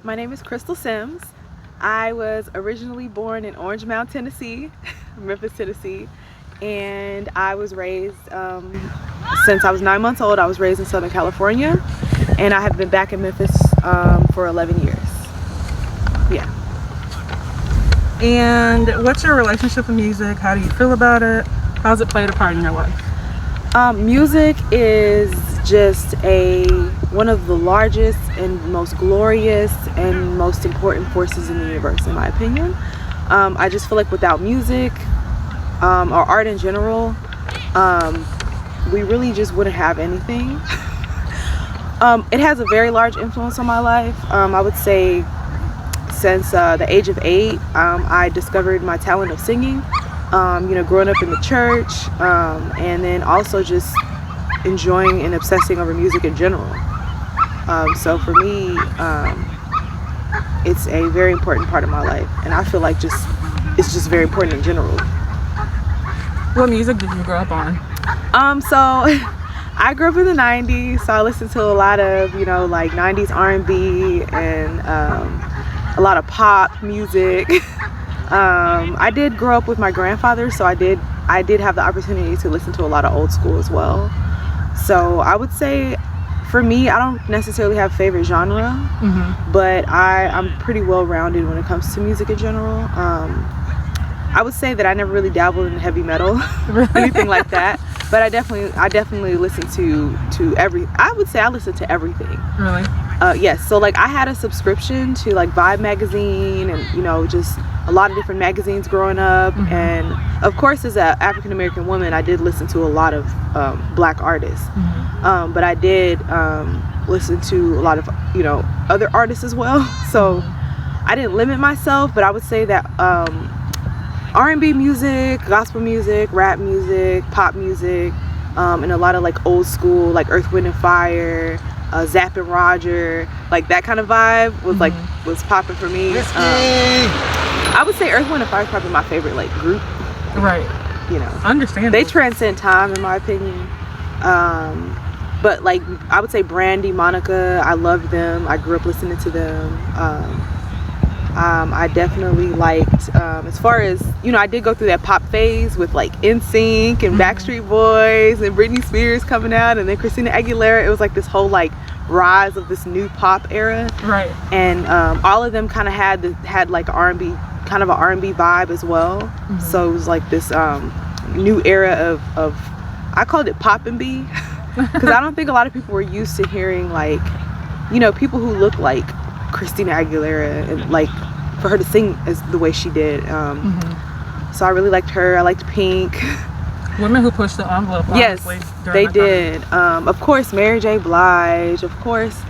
My name is Cristle Sims. I was originally born in Orange Mound, Tennessee, Memphis, Tennessee, and I was raised, since I was 9 months old, I was raised in Southern California, and I have been back in Memphis for 11 years. Yeah. And what's your relationship with music? How do you feel about it? How's it played a part in your life? Music is just one of the largest and most glorious and most important forces in the universe, in my opinion. I just feel like without music or art in general, we really just wouldn't have anything. It has a very large influence on my life. I would say since the age of 8, I discovered my talent of singing. Growing up in the church, and then also just enjoying and obsessing over music in general. So for me, it's a very important part of my life, and I feel like it's just very important in general. What music did you grow up on? So I grew up in the 90s, so I listened to a lot of, like 90s R&B and a lot of pop music. I did grow up with my grandfather, so I did have the opportunity to listen to a lot of old school as well. So I would say, for me, I don't necessarily have favorite genre, but I'm pretty well-rounded when it comes to music in general. I would say that I never really dabbled in heavy metal, anything like that. But I definitely listen to I would say I listen to everything. Really? Yes. So like I had a subscription to like Vibe magazine and just a lot of different magazines growing up. And of course, as an African American woman, I did listen to a lot of black artists. But I did listen to a lot of other artists as well. So I didn't limit myself, but I would say that R&B music, gospel music, rap music, pop music, and a lot of like old school, like Earth, Wind and Fire, Zapp and Roger, like that kind of vibe was popping for me. I would say Earth, Wind and Fire is probably my favorite like group. Right. Understandable. They transcend time, in my opinion. But like I would say Brandy, Monica, I loved them. I grew up listening to them. I definitely liked, as far as, I did go through that pop phase with like NSYNC and Backstreet Boys and Britney Spears coming out, and then Christina Aguilera. It was like this whole like rise of this new pop era. Right. And all of them kind of had like R&B, kind of an R&B vibe as well. So it was like this new era of I called it pop and B, because I don't think a lot of people were used to hearing like, people who look like Christina Aguilera and like for her to sing as the way she did. So I really liked her. I liked Pink. Women who pushed the envelope. Yes, they did. Of course, Mary J. Blige. Of course,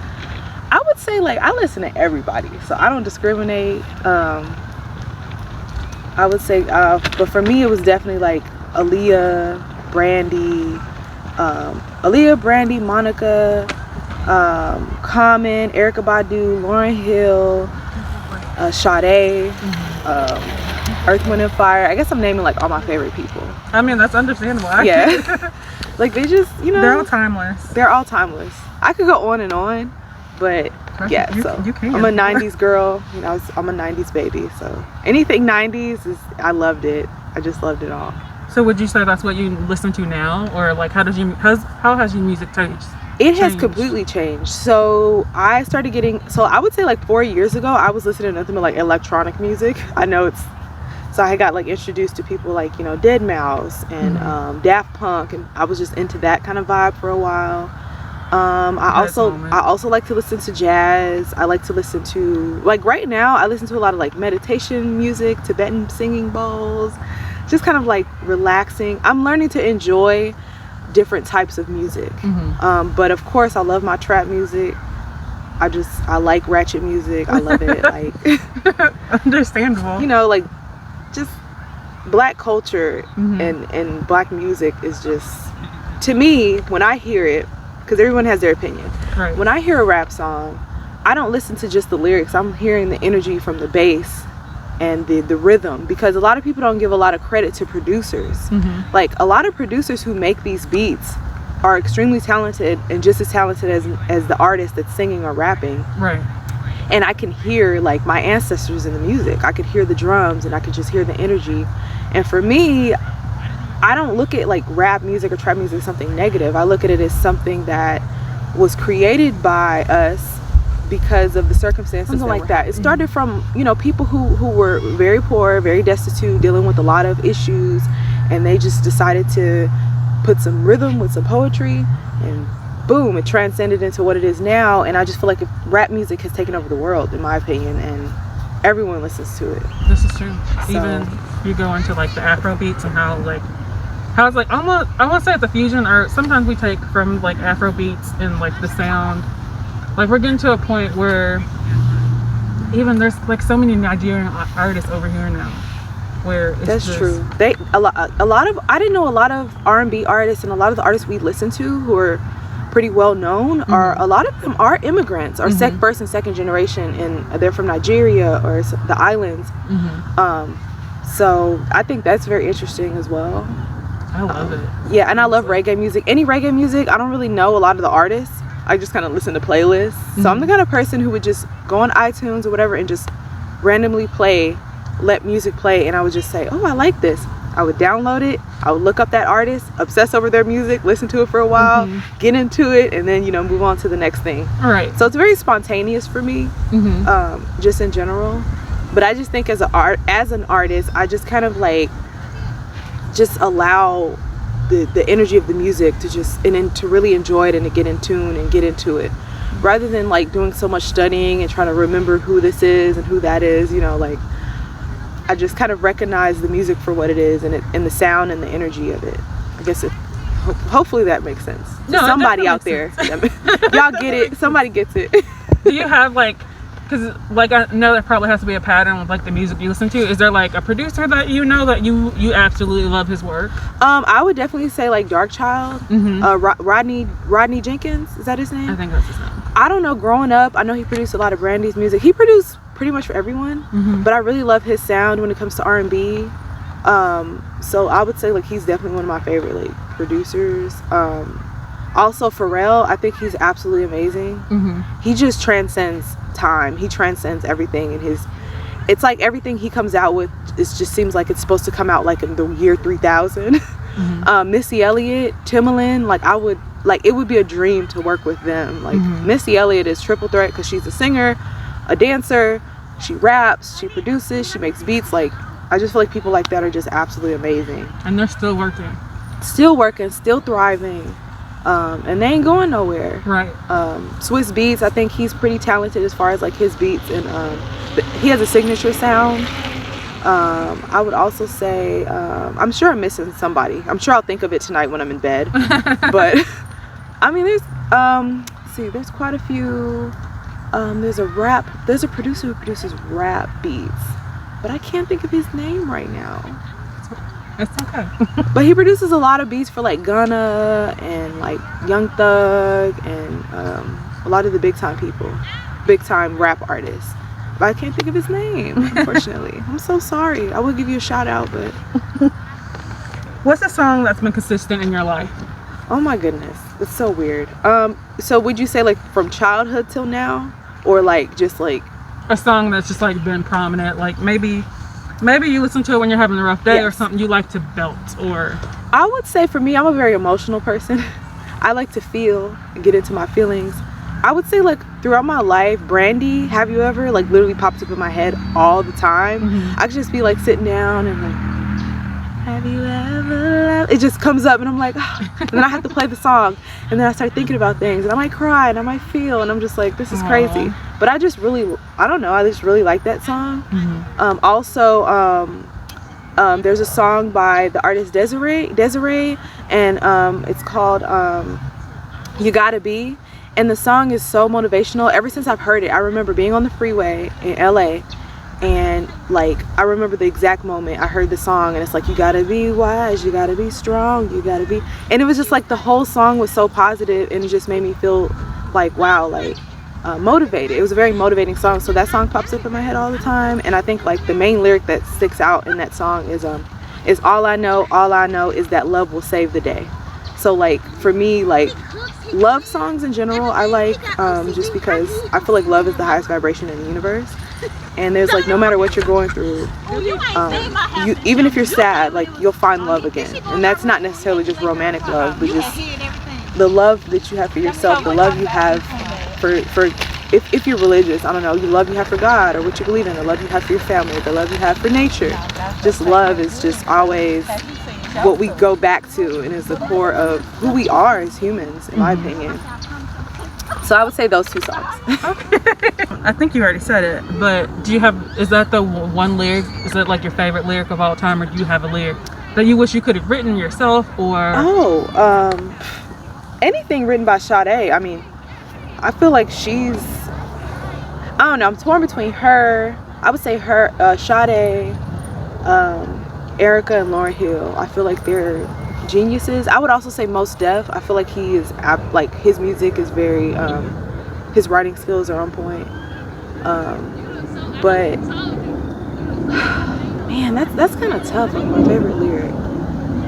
I would say like I listen to everybody, so I don't discriminate. I would say, but for me, it was definitely like Aaliyah, Brandy, Monica, Common, Erykah Badu, Lauryn Hill, Sade, Earth, Wind and Fire. I guess I'm naming like all my favorite people. I mean, that's understandable. Yeah. Like they just, they're all timeless. They're all timeless. I could go on and on, but yeah, you can. I'm a 90s girl. I'm a 90s baby. So anything 90s I loved it. I just loved it all. So would you say that's what you listen to now, or like how has your music changed? It has completely changed. So I started I would say like 4 years ago, I was listening to nothing but like electronic music. So I got like introduced to people like, Deadmau5 and Daft Punk, and I was just into that kind of vibe for a while. I also like to listen to jazz. I like to listen to, like right now, I listen to a lot of like meditation music, Tibetan singing bowls, just kind of like relaxing. I'm learning to enjoy different types of music. But of course I love my trap music. I like ratchet music. I love it. Like understandable. Like just black culture and black music is just, to me, when I hear it, because everyone has their opinion. Right. When I hear a rap song, I don't listen to just the lyrics. I'm hearing the energy from the bass and the rhythm, because a lot of people don't give a lot of credit to producers. Like a lot of producers who make these beats are extremely talented and just as talented as the artist that's singing or rapping. Right. and I can hear like my ancestors in the music. I could hear the drums and I could just hear the energy. And for me, I don't look at like rap music or trap music as something negative. I look at it as something that was created by us because of the circumstances, something like that. It started from, you know, people who were very poor, very destitute, dealing with a lot of issues, and they just decided to put some rhythm with some poetry, and boom, it transcended into what it is now. And I just feel like if rap music has taken over the world, in my opinion, and everyone listens to it. This is true. So, even you go into like the Afro beats and how it's like almost, I won't say it's a fusion, or sometimes we take from like Afro beats and like the sound. Like we're getting to a point where even there's like so many Nigerian artists over here now, where it's that's just, true. A lot of I didn't know a lot of R&B artists, and a lot of the artists we listen to who are pretty well known are, a lot of them are immigrants, or first and second generation, and they're from Nigeria or the islands. So I think that's very interesting as well. I love it. Yeah, and I love reggae music. Any reggae music, I don't really know a lot of the artists. I just kind of listen to playlists. So I'm the kind of person who would just go on iTunes or whatever and just randomly let music play, and I would just say, oh, I like this. I would download it, I would look up that artist, obsess over their music, listen to it for a while, get into it, and then, you know, move on to the next thing. All right. So it's very spontaneous for me, just in general. But I just think as an artist, I just kind of like just allow the energy of the music to just and to really enjoy it and to get in tune and get into it, rather than like doing so much studying and trying to remember who this is and who that is. You know, like I just kind of recognize the music for what it is, and the sound and the energy of it. I guess hopefully that makes sense to somebody out there. Y'all get it. Somebody gets it. Do you have like, because like I know there probably has to be a pattern with like the music you listen to. Is there like a producer that you know that you absolutely love his work? I would definitely say like Dark Child. Rodney Jenkins, is that his name? I think that's his name. I don't know, growing up I know he produced a lot of Brandy's music. He produced pretty much for everyone, but I really love his sound when it comes to R&B. So I would say like he's definitely one of my favorite like producers. Also Pharrell, I think he's absolutely amazing. He just transcends time. He transcends everything, and it's like everything he comes out with, it just seems like it's supposed to come out like in the year 3000. Missy Elliott, Timbaland, like it would be a dream to work with them. Like Missy Elliott is triple threat because she's a singer, a dancer, she raps, she produces, she makes beats. Like I just feel like people like that are just absolutely amazing, and they're still working, still thriving. And they ain't going nowhere. Right. Swiss Beats, I think he's pretty talented as far as like his beats, and he has a signature sound. I would also say, I'm sure I'm missing somebody. I'm sure I'll think of it tonight when I'm in bed. But I mean, there's quite a few. There's a producer who produces rap beats, but I can't think of his name right now. It's okay. But he produces a lot of beats for like Gunna and like Young Thug and a lot of the big time rap artists. But I can't think of his name, unfortunately. I'm so sorry. I would give you a shout out, but what's a song that's been consistent in your life? Oh my goodness, it's so weird. So would you say like from childhood till now, or like just like a song that's just like been prominent, like maybe you listen to it when you're having a rough day, or something you like to belt? Or I would say for me, I'm a very emotional person. I like to feel and get into my feelings. I would say like throughout my life, Brandy, Have You Ever, like literally pops up in my head all the time. I could just be like sitting down and like, have you ever loved? It just comes up and I'm like, oh. And then I have to play the song, and then I start thinking about things, and I might cry and I might feel, and I'm just like, this is crazy. But I just really like that song. There's a song by the artist Desiree, and it's called You Gotta Be. And the song is so motivational. Ever since I've heard it, I remember being on the freeway in LA, and like I remember the exact moment I heard the song, and it's like, you gotta be wise, you gotta be strong, you gotta be, and it was just like the whole song was so positive, and it just made me feel like, wow, like motivated. It was a very motivating song. So that song pops up in my head all the time. And I think like the main lyric that sticks out in that song is all I know is that love will save the day. So like for me, like love songs in general I like, just because I feel like love is the highest vibration in the universe, and there's like no matter what you're going through, even if you're sad, like you'll find love again. And that's not necessarily just romantic love, but just the love that you have for yourself, the love you have for if you're religious, I don't know, you love you have for God or what you believe in, the love you have for your family, the love you have for nature. Just love is just always what we go back to, and is the core of who we are as humans, in my opinion. So I would say those two songs. Okay. I think you already said it, but is that the one lyric, is that like your favorite lyric of all time, or do you have a lyric that you wish you could have written yourself, or? Anything written by Sade. I mean, I feel like she's, I don't know, I'm torn between her, I would say her, Sade, Erica, and Lauryn Hill. I feel like they're geniuses. I would also say Mos Def. I feel like he is, like, his music is very, his writing skills are on point. But man, that's kind of tough. Like, my favorite lyric.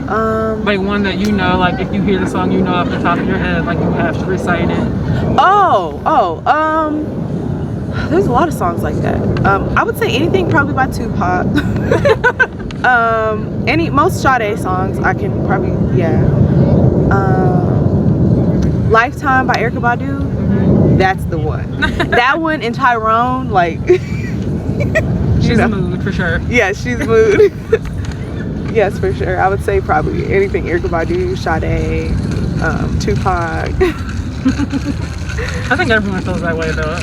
Like one that you know, like if you hear the song, you know off the top of your head, like you have to recite it. There's a lot of songs like that. I would say anything probably by Tupac. Most Sade songs I can probably, Lifetime by Erykah Badu, that's the one. That one, and Tyrone, like she's a mood for sure. Yeah, she's mood. Yes, for sure. I would say probably anything Erykah Badu, Sade, Tupac. I think everyone feels that way though.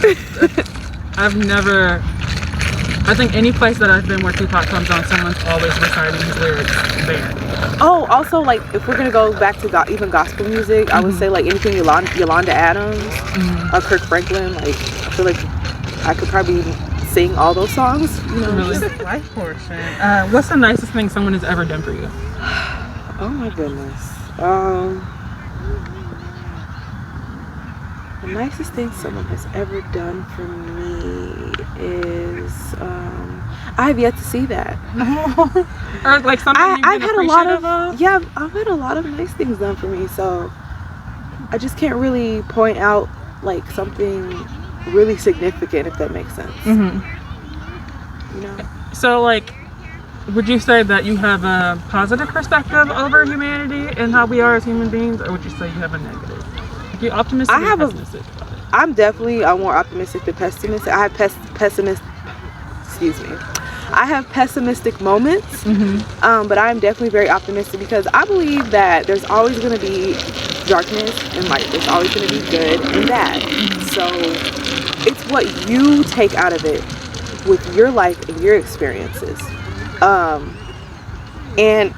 I think any place that I've been where Tupac comes on, someone's always reciting his lyrics there. Oh, also, like, if we're gonna go back to even gospel music, I would say like anything Yolanda Adams, Kirk Franklin. Like, I feel like I could probably sing all those songs. You know, really. Life portion. What's the nicest thing someone has ever done for you? Oh my goodness. The nicest thing someone has ever done for me is, I have yet to see that. Or like something I've had a lot of, of? yeah, I've had a lot of nice things done for me, so I just can't really point out like something really significant, if that makes sense. You know? So like, would you say that you have a positive perspective over humanity and how we are as human beings, or would you say you have a negative? Are you optimistic or pessimistic about it? I'm definitely more optimistic than pessimistic. I have pessimistic moments, but I'm definitely very optimistic, because I believe that there's always going to be darkness and light. There's always going to be good and bad. So it's what you take out of it with your life and your experiences. And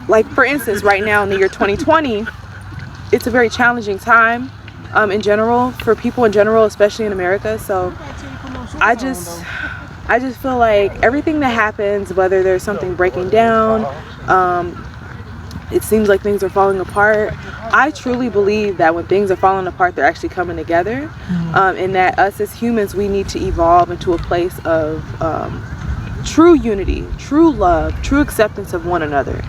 like, for instance, right now in the year 2020, it's a very challenging time in general, for people in general, especially in America. So I just feel like everything that happens, whether there's something breaking down, it seems like things are falling apart, I truly believe that when things are falling apart, they're actually coming together, and that us as humans, we need to evolve into a place of true unity, true love, true acceptance of one another.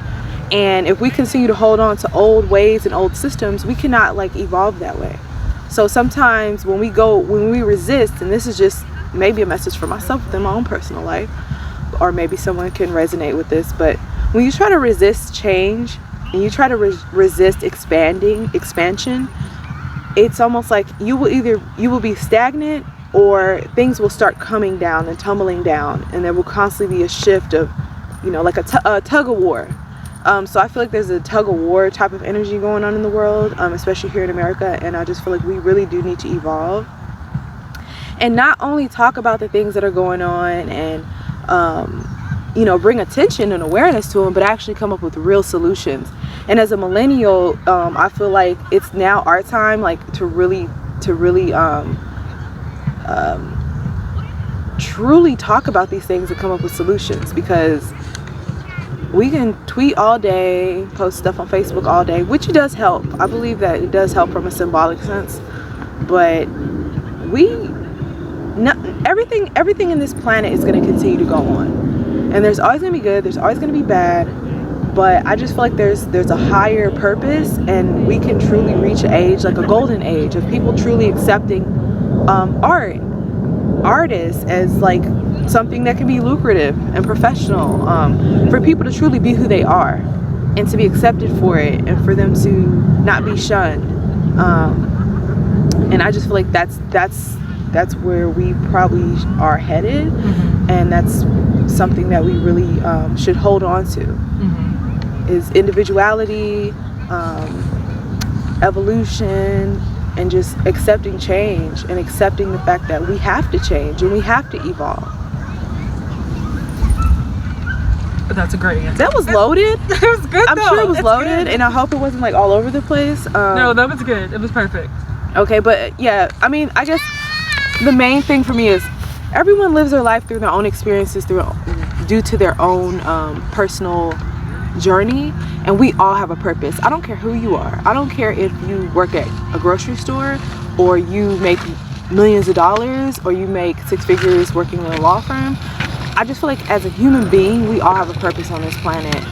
And if we continue to hold on to old ways and old systems, we cannot like evolve that way. So sometimes when we resist, and this is just maybe a message for myself within my own personal life, or maybe someone can resonate with this, but when you try to resist change and you try to resist expansion, it's almost like you will be stagnant, or things will start coming down and tumbling down, and there will constantly be a shift of, you know, like a tug of war. So I feel like there's a tug of war type of energy going on in the world, especially here in America, and I just feel like we really do need to evolve and not only talk about the things that are going on and you know, bring attention and awareness to them, but actually come up with real solutions. And as a millennial, I feel like it's now our time, like, to really truly talk about these things and come up with solutions, because we can tweet all day, post stuff on Facebook all day, which does help. I believe that it does help from a symbolic sense, but everything in this planet is going to continue to go on, and there's always going to be good, there's always going to be bad, but I just feel like there's a higher purpose, and we can truly reach an age, like a golden age, of people truly accepting artists as like something that can be lucrative and professional, for people to truly be who they are and to be accepted for it, and for them to not be shunned. And I just feel like that's where we probably are headed, and that's something that we really should hold on to, is individuality, evolution, and just accepting change, and accepting the fact that we have to change and we have to evolve. But that's a great answer. That was loaded. It was good. I'm sure it was loaded, good. and I hope it wasn't like all over the place. No, that was good. It was perfect. Okay, but yeah, I mean, I guess the main thing for me is everyone lives their life through their own experiences, due to their own personal journey, and we all have a purpose. I don't care who you are. I don't care if you work at a grocery store, or you make millions of dollars, or you make 6 figures working in a law firm. I just feel like as a human being, we all have a purpose on this planet,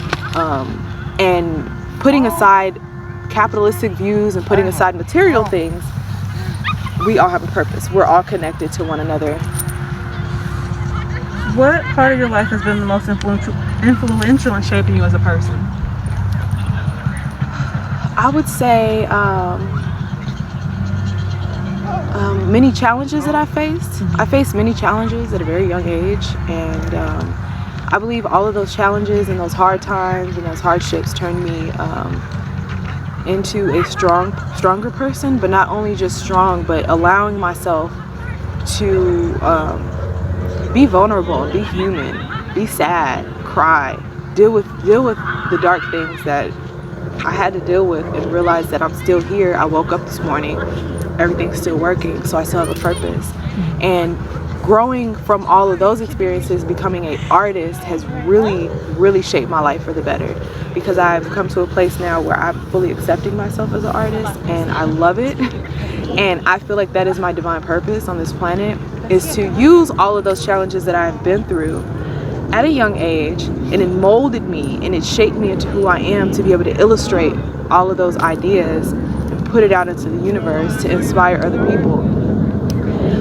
and putting aside capitalistic views and putting aside material things, we all have a purpose. We're all connected to one another. What part of your life has been the most influential in shaping you as a person? I would say many challenges that I faced. I faced many challenges at a very young age, and I believe all of those challenges and those hard times and those hardships turned me into a stronger person, but not only just strong, but allowing myself to be vulnerable, be human, be sad, cry, deal with the dark things that I had to deal with, and realize that I'm still here. I woke up this morning, everything's still working, so I still have a purpose. And growing from all of those experiences, becoming an artist has really shaped my life for the better, because I've come to a place now where I'm fully accepting myself as an artist, and I love it. And I feel like that is my divine purpose on this planet, is to use all of those challenges that I've been through at a young age, and it molded me and it shaped me into who I am, to be able to illustrate all of those ideas and put it out into the universe to inspire other people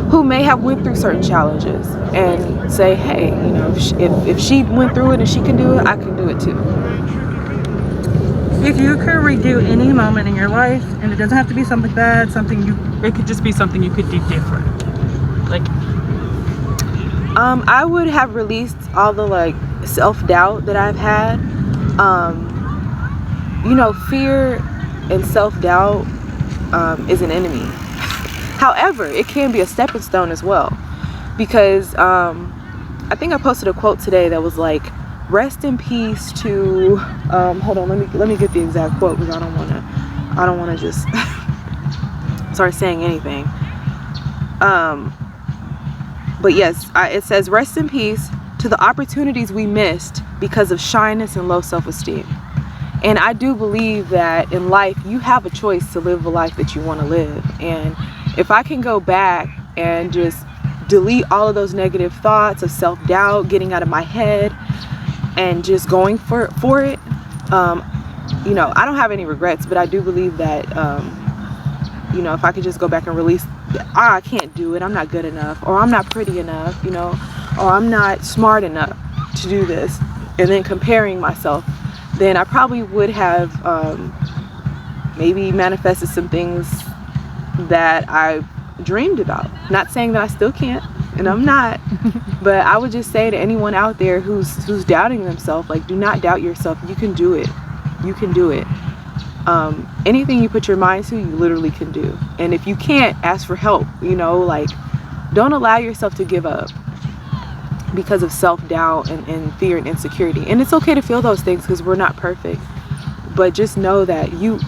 who may have went through certain challenges, and say, hey, you know, if she went through it and she can do it, I can do it too. If you could redo any moment in your life, and it doesn't have to be something bad, it could just be something you could do different. Like, I would have released all the like self-doubt that I've had. You know, fear and self-doubt is an enemy. However, it can be a stepping stone as well, because I think I posted a quote today that was like, rest in peace to hold on, let me get the exact quote, because I don't want to just start saying anything. But yes, it says, rest in peace to the opportunities we missed because of shyness and low self-esteem. And I do believe that in life you have a choice to live the life that you want to live. And if I can go back and just delete all of those negative thoughts of self-doubt, getting out of my head, and just going for it, you know, I don't have any regrets, but I do believe that you know, if I could just go back and release, I can't do it, I'm not good enough, or I'm not pretty enough, you know, or I'm not smart enough to do this, and then comparing myself, then I probably would have maybe manifested some things that I dreamed about. Not saying that I still can't, and I'm not, but I would just say to anyone out there who's doubting themselves, like, do not doubt yourself. You can do it. You can do it. Anything you put your mind to, you literally can do. And if you can't, ask for help. You know, like, don't allow yourself to give up because of self-doubt and fear and insecurity. And it's okay to feel those things, because we're not perfect, but just know that you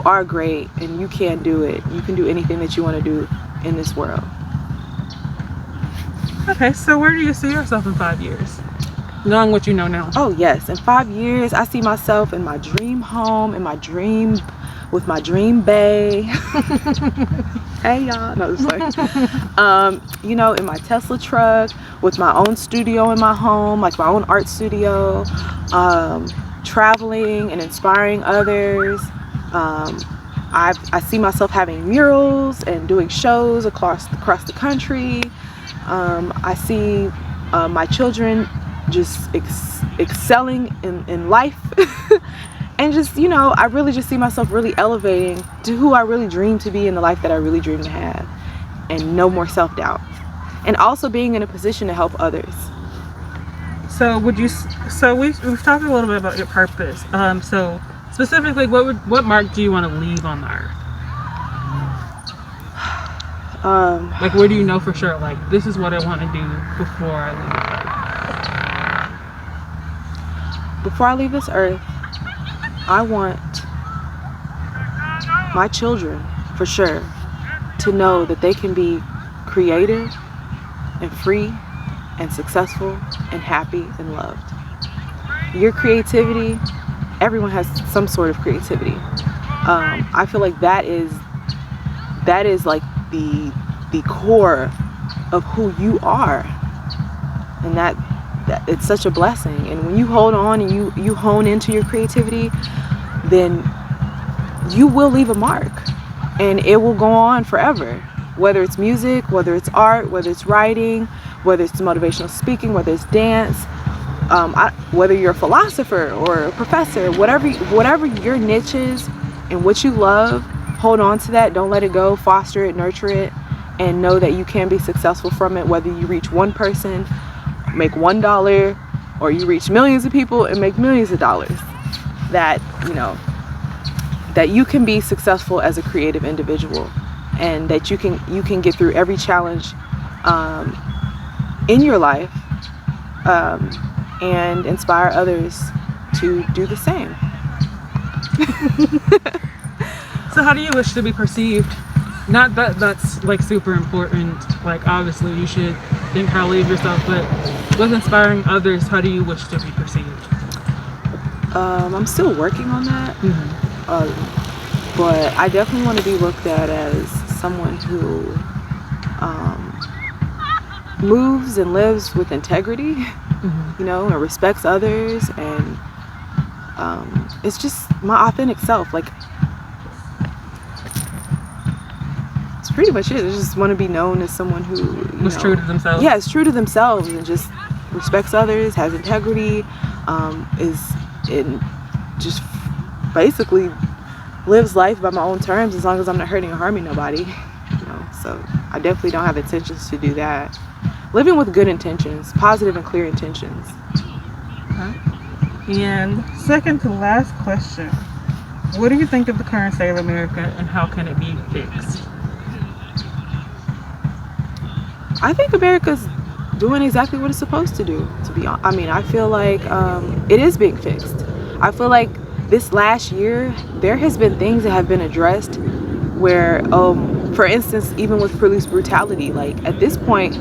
are great, and you can do it. You can do anything that you want to do in this world. Okay, so where do you see yourself in 5 years? Knowing what you know now. Oh yes, in 5 years, I see myself in my dream home, with my dream bae. Hey y'all, no, just like, you know, in my Tesla truck, with my own studio in my home, like my own art studio, traveling and inspiring others. I see myself having murals and doing shows across the country. I see my children just excelling in life. And just, you know, I really just see myself really elevating to who I really dream to be in the life that I really dream to have. And no more self-doubt. And also being in a position to help others. So we've talked a little bit about your purpose. So specifically, what mark do you want to leave on the earth? Like, where do you know for sure, like, this is what I want to do before I leave the earth? Before I leave this earth, I want my children, for sure, to know that they can be creative and free and successful and happy and loved. Your creativity, everyone has some sort of creativity. I feel like that is like the core of who you are, and that it's such a blessing. And when you hold on and you hone into your creativity, then you will leave a mark, and it will go on forever. Whether it's music, whether it's art, whether it's writing, whether it's motivational speaking, whether it's dance, whether you're a philosopher or a professor, whatever your niche is and what you love, hold on to that. Don't let it go. Foster it, nurture it, and know that you can be successful from it. Whether you reach one person, make $1, or you reach millions of people and make millions of dollars, that, you know, that you can be successful as a creative individual, and that you can get through every challenge in your life, and inspire others to do the same. So how do you wish to be perceived? Not that that's like super important, like obviously you should think highly of yourself, but with inspiring others, how do you wish to be perceived? I'm still working on that. But I definitely want to be looked at as someone who moves and lives with integrity, you know, and respects others, and it's just my authentic self. Like, it's pretty much it. I just want to be known as someone who was true to themselves. Yeah, is true to themselves and just respects others, has integrity, just basically lives life by my own terms, as long as I'm not hurting or harming nobody, you know. So I definitely don't have intentions to do that. Living with good intentions, positive and clear intentions. Okay. And second to last question, what do you think of the current state of America, and how can it be fixed? I think America's doing exactly what it's supposed to do, to be honest. I mean, I feel like it is being fixed. I feel like this last year, there has been things that have been addressed where, for instance, even with police brutality, like at this point,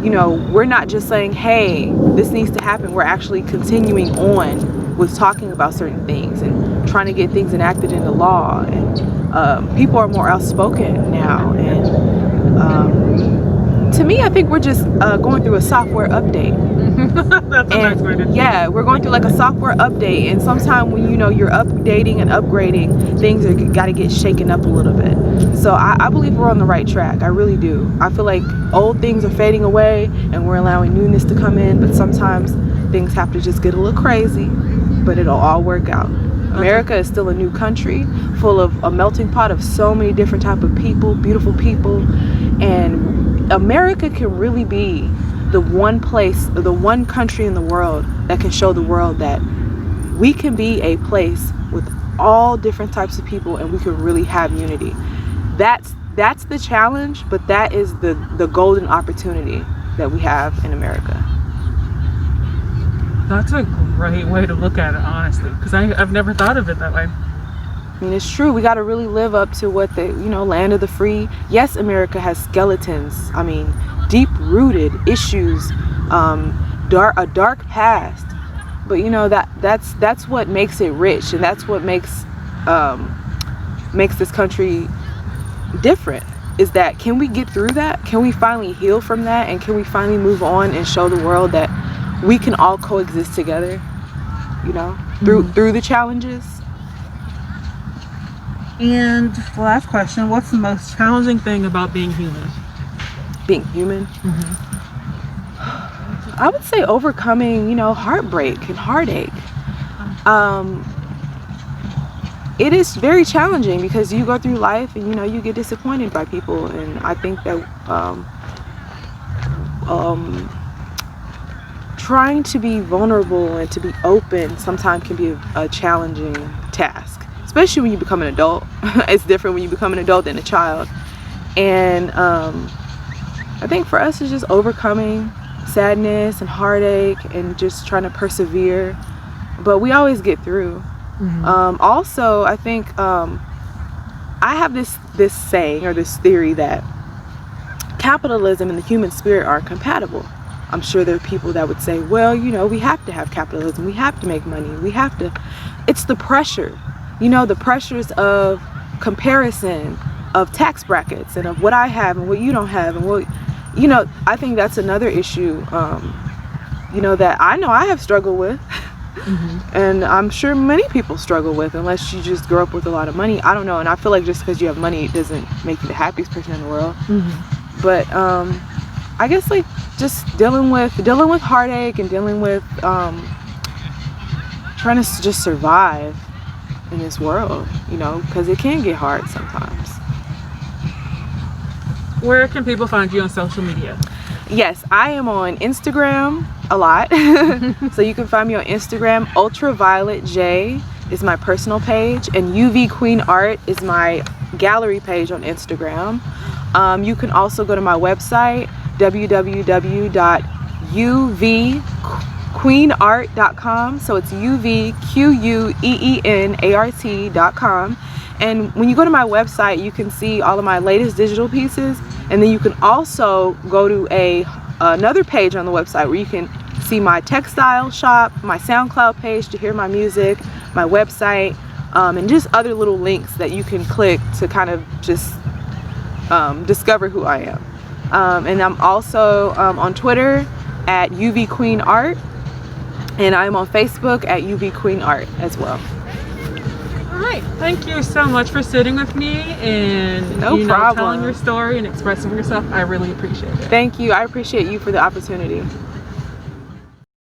you know, we're not just saying, hey, this needs to happen. We're actually continuing on with talking about certain things and trying to get things enacted into law. And people are more outspoken now. And to me, I think we're just going through a software update. That's a nice way to do it. Yeah, we're going through like a software update, and sometimes when you know you're updating and upgrading, things are got to get shaken up a little bit. So I believe we're on the right track. I really do. I feel like old things are fading away and we're allowing newness to come in, but sometimes things have to just get a little crazy, but it'll all work out. America is still a new country full of a melting pot of so many different type of people, beautiful people, and America can really be the one place, the one country in the world that can show the world that we can be a place with all different types of people and we can really have unity. That's the challenge, but that is the golden opportunity that we have in America. That's a great way to look at it, honestly, because I've never thought of it that way. I mean, it's true. We got to really live up to what the, you know, land of the free. Yes, America has skeletons. I mean, deep-rooted issues, a dark past. But you know, that's what makes it rich, and that's what makes this country different. Is that, can we get through that? Can we finally heal from that? And can we finally move on and show the world that we can all coexist together? you know, through the challenges. And last question, what's the most challenging thing about being human? Being human? I would say overcoming, you know, heartbreak and heartache. It is very challenging because you go through life and, you know, you get disappointed by people, and I think that trying to be vulnerable and to be open sometimes can be a challenging task, especially when you become an adult. It's different when you become an adult than a child. And I think for us it's just overcoming sadness and heartache and just trying to persevere, but we always get through. Also, I think I have this saying or this theory that capitalism and the human spirit are compatible. I'm sure there are people that would say, well, you know, we have to have capitalism, we have to make money, we have to. It's the pressure, you know, the pressures of comparison, of tax brackets, and of what I have and what you don't have, and what, you know, I think that's another issue, you know, that I know I have struggled with. And I'm sure many people struggle with, unless you just grow up with a lot of money. I don't know, and I feel like just because you have money, it doesn't make you the happiest person in the world. But I guess like just dealing with heartache and dealing with trying to just survive in this world, you know, because it can get hard sometimes. Where can people find you on social media? Yes, I am on Instagram a lot. So you can find me on Instagram. Ultraviolet J is my personal page, and UV Queen Art is my gallery page on Instagram. You can also go to my website, www.uvqueenart.com. So it's UVQUEENART.com. And when you go to my website, you can see all of my latest digital pieces, and then you can also go to another page on the website where you can see my textile shop, my SoundCloud page to hear my music, my website, and just other little links that you can click to kind of just discover who I am. And I'm also on Twitter at UV Queen Art, and I'm on Facebook at UV Queen Art as well. All right, thank you so much for sitting with me and telling your story and expressing yourself. I really appreciate it. Thank you. I appreciate you for the opportunity.